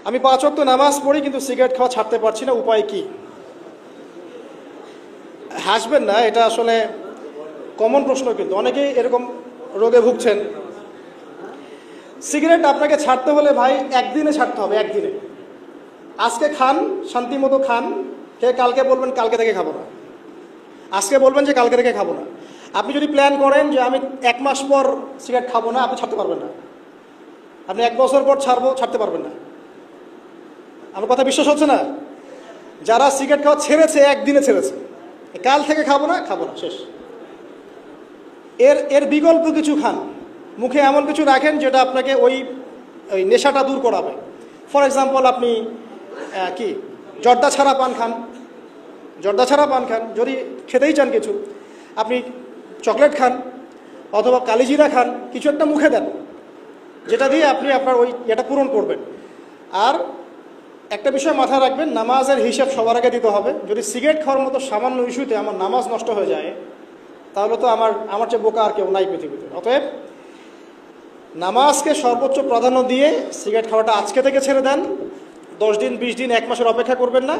আমি 5 ওয়াক্ত নামাজ পড়ি কিন্তু সিগারেট খাওয়া ছাড়তে পারছি না, উপায় কি? হাসবেন না, এটা আসলে কমন প্রশ্ন, কিন্তু অনেকেই এরকম রোগে ভুগছেন। সিগারেট আপনাকে ছাড়তে হলে ভাই একদিনে ছাড়তে হবে, একদিনে। আজকে খান, শান্তি মতো খান, কালকে বলবেন কালকে থেকে খাবো না, আজকে বলবেন যে কালকে থেকে খাবো না। আপনি যদি প্ল্যান করেন যে আমি 1 মাস পর সিগারেট খাবো না, আপনি ছাড়তে পারবেন না। আপনি 1 বছর পর ছাড়তে পারবেন না। আমার কথা বিশ্বাস হচ্ছে না? যারা সিগারেট খাওয়া ছেড়েছে, একদিনে ছেড়েছে, কাল থেকে খাবো না, শেষ। এর বিকল্প কিছু খান, মুখে এমন কিছু রাখেন যেটা আপনাকে ওই নেশাটা দূর করাবে। ফর এক্সাম্পল, আপনি জর্দা ছাড়া পান খান, যদি খেতেই চান কিছু, আপনি চকলেট খান অথবা কালিজিরা খান, কিছু একটা মুখে দেন যেটা দিয়ে আপনি আপনার ওই এটা পূরণ করবেন। আর একটা বিষয় মাথায় রাখবেন, নামাজের হিসাব সবার আগে দিতে হবে। যদি সিগারেট খাওয়ার মতো সামান্য ইস্যুতে আমার নামাজ নষ্ট হয়ে যায়, তাহলে তো আমার চেয়ে বোকা আর কেউ নাই পৃথিবীতে। অতএব নামাজকে সর্বোচ্চ প্রাধান্য দিয়ে সিগারেট খাওয়াটা আজকে থেকে ছেড়ে দেন। 10 দিন, 20 দিন, 1 মাসের অপেক্ষা করবেন না।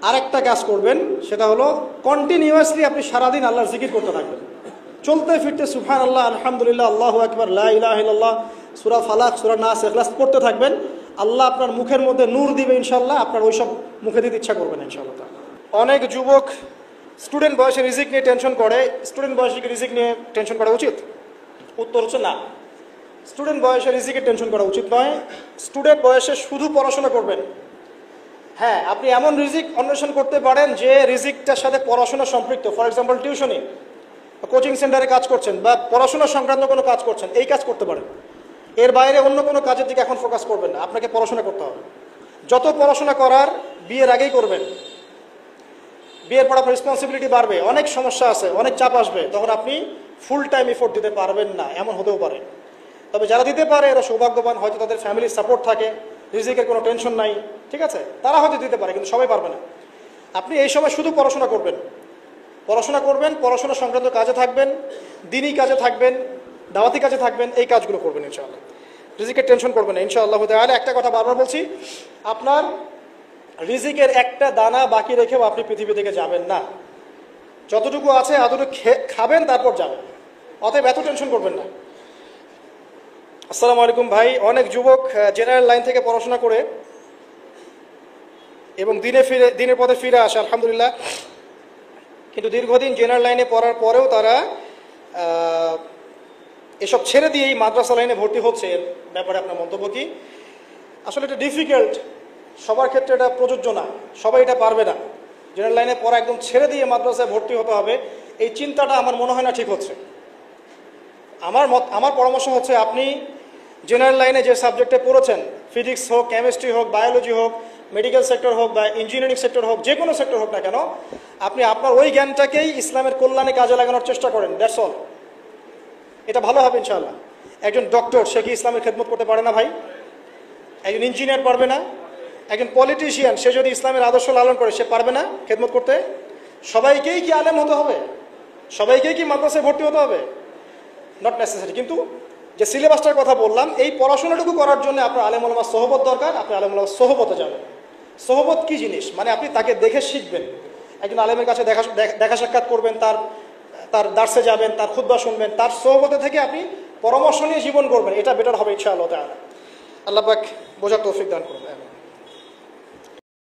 আরেকটা কাজ করবেন, সেটা হলো কন্টিনিউয়াসলি আপনি সারাদিন আল্লাহর জিকির করতে থাকবেন। চলতে ফিরতে সুবহানাল্লাহ, আলহামদুলিল্লাহ, আল্লাহু আকবার, লা ইলাহা ইল্লাল্লাহ, সূরা ফালাক, সূরা নাস, ইখলাস পড়তে থাকবেন। আল্লাহ আপনার মুখের মধ্যে নূর দিবে ইনশাআল্লাহ। আপনার ওইসব মুখে দিতে ইচ্ছা করবেন ইনশাআল্লাহ। অনেক যুবক স্টুডেন্ট বয়সে রিজিক নিয়ে টেনশন করে। স্টুডেন্ট বয়সে কি রিজিক নিয়ে টেনশন করা উচিত? উত্তর হচ্ছে না। স্টুডেন্ট বয়সে রিজিকের টেনশন করা উচিত নয়। স্টুডেন্ট বয়সে শুধু পড়াশোনা করবেন। হ্যাঁ, আপনি এমন রিজিক অন্বেষণ করতে পারেন যে রিজিকটার সাথে পড়াশোনা সম্পৃক্ত। ফর এক্সাম্পল, টিউশনি, কোচিং সেন্টারে কাজ করছেন বা পড়াশোনা সংক্রান্ত কোনো কাজ করছেন, এই কাজ করতে পারেন। এর বাইরে অন্য কোনো কাজের দিকে এখন ফোকাস করবেন না, আপনাকে পড়াশোনা করতে হবে। যত পড়াশোনা করার বিয়ের আগেই করবেন। বিয়ের পর আপনার রেসপন্সিবিলিটি বাড়বে, অনেক সমস্যা আছে, অনেক চাপ আসবে, তখন আপনি ফুল টাইম এফোর্ট দিতে পারবেন না, এমন হতেও পারে। তবে যারা দিতে পারে এরা সৌভাগ্যবান, হয়তো তাদের ফ্যামিলির সাপোর্ট থাকে, রিজিকের কোনো টেনশন নাই, ঠিক আছে, তারা হয়তো দিতে পারে, কিন্তু সবাই পারবে না। আপনি এই সময় শুধু পড়াশোনা করবেন, পড়াশোনা সংক্রান্ত কাজে থাকবেন, দিনই কাজে থাকবেন, দাওয়াতি কাজে থাকবেন, এই কাজগুলো করবেন ইনশাআল্লাহ। রিজিকের টেনশন করবেন না ইনশাআল্লাহ। তাহলে একটা কথা বারবার বলছি, আপনার রিজিকের একটা দানা বাকি রেখেও আপনি পৃথিবী থেকে যাবেন না। যতটুকু আছে এতটুকু খাবেন, তারপর যাবেন। অতএব এত টেনশন করবেন না। আসসালামু আলাইকুম ভাই। অনেক যুবক জেনারেল লাইন থেকে পড়াশোনা করে এবং দিনের পথে ফিরে আসে, আলহামদুলিল্লাহ, কিন্তু দীর্ঘদিন জেনারেল লাইনে পড়ার পরেও তারা এসব ছেড়ে দিয়েই মাদ্রাসা লাইনে ভর্তি হচ্ছে। এর ব্যাপারে আপনার মন্তব্য কি? আসলে এটা ডিফিকাল্ট, সবার ক্ষেত্রে এটা প্রযোজ্য না, সবাই এটা পারবে না। জেনারেল লাইনে পড়া একদম ছেড়ে দিয়ে মাদ্রাসায় ভর্তি হতে হবে, এই চিন্তাটা আমার মনে হয় না ঠিক হচ্ছে। আমার পরামর্শ হচ্ছে, আপনি জেনারেল লাইনে যে সাবজেক্টে পড়েছেন, ফিজিক্স হোক, কেমিস্ট্রি হোক, বায়োলজি হোক, মেডিকেল সেক্টর হোক বা ইঞ্জিনিয়ারিং সেক্টর হোক, যে কোনো সেক্টর হোক না কেন, আপনি আপনার ওই জ্ঞানটাকেই ইসলামের কল্যাণে কাজে লাগানোর চেষ্টা করেন। That's all. এটা ভালো হবে ইনশাআল্লাহ। একজন ডক্টর, সে কি ইসলামের খেদমত করতে পারে না ভাই? একজন ইঞ্জিনিয়ার পারবে না? একজন পলিটিশিয়ান, সে যদি ইসলামের আদর্শ লালন করে, সে পারবে না খেদমত করতে? সবাইকেই কি আলেম হতে হবে? সবাইকেই কি মাদ্রাসায় ভর্তি হতে হবে? Not necessary. কিন্তু যে সিলেবাসটার কথা বললাম, এই পড়াশোনাটুকু করার জন্য আপনার আলেম ওলামার সোহবত দরকার। আপনি আলেম ওলামার সোহবতে যাবেন। সোহবত কি জিনিস? মানে আপনি তাকে দেখে শিখবেন। একজন আলেমের কাছে দেখা সাক্ষাৎ করবেন, তার দার্সে যাবেন, তার খুতবা শুনবেন, তার সোহবতে থেকে আপনি পরামর্শ নিয়ে জীবন করবেন। এটা বেটার হবে ইনশাআল্লাহ তাআলা। আল্লাহ পাক বোঝার তৌফিক দান করুন।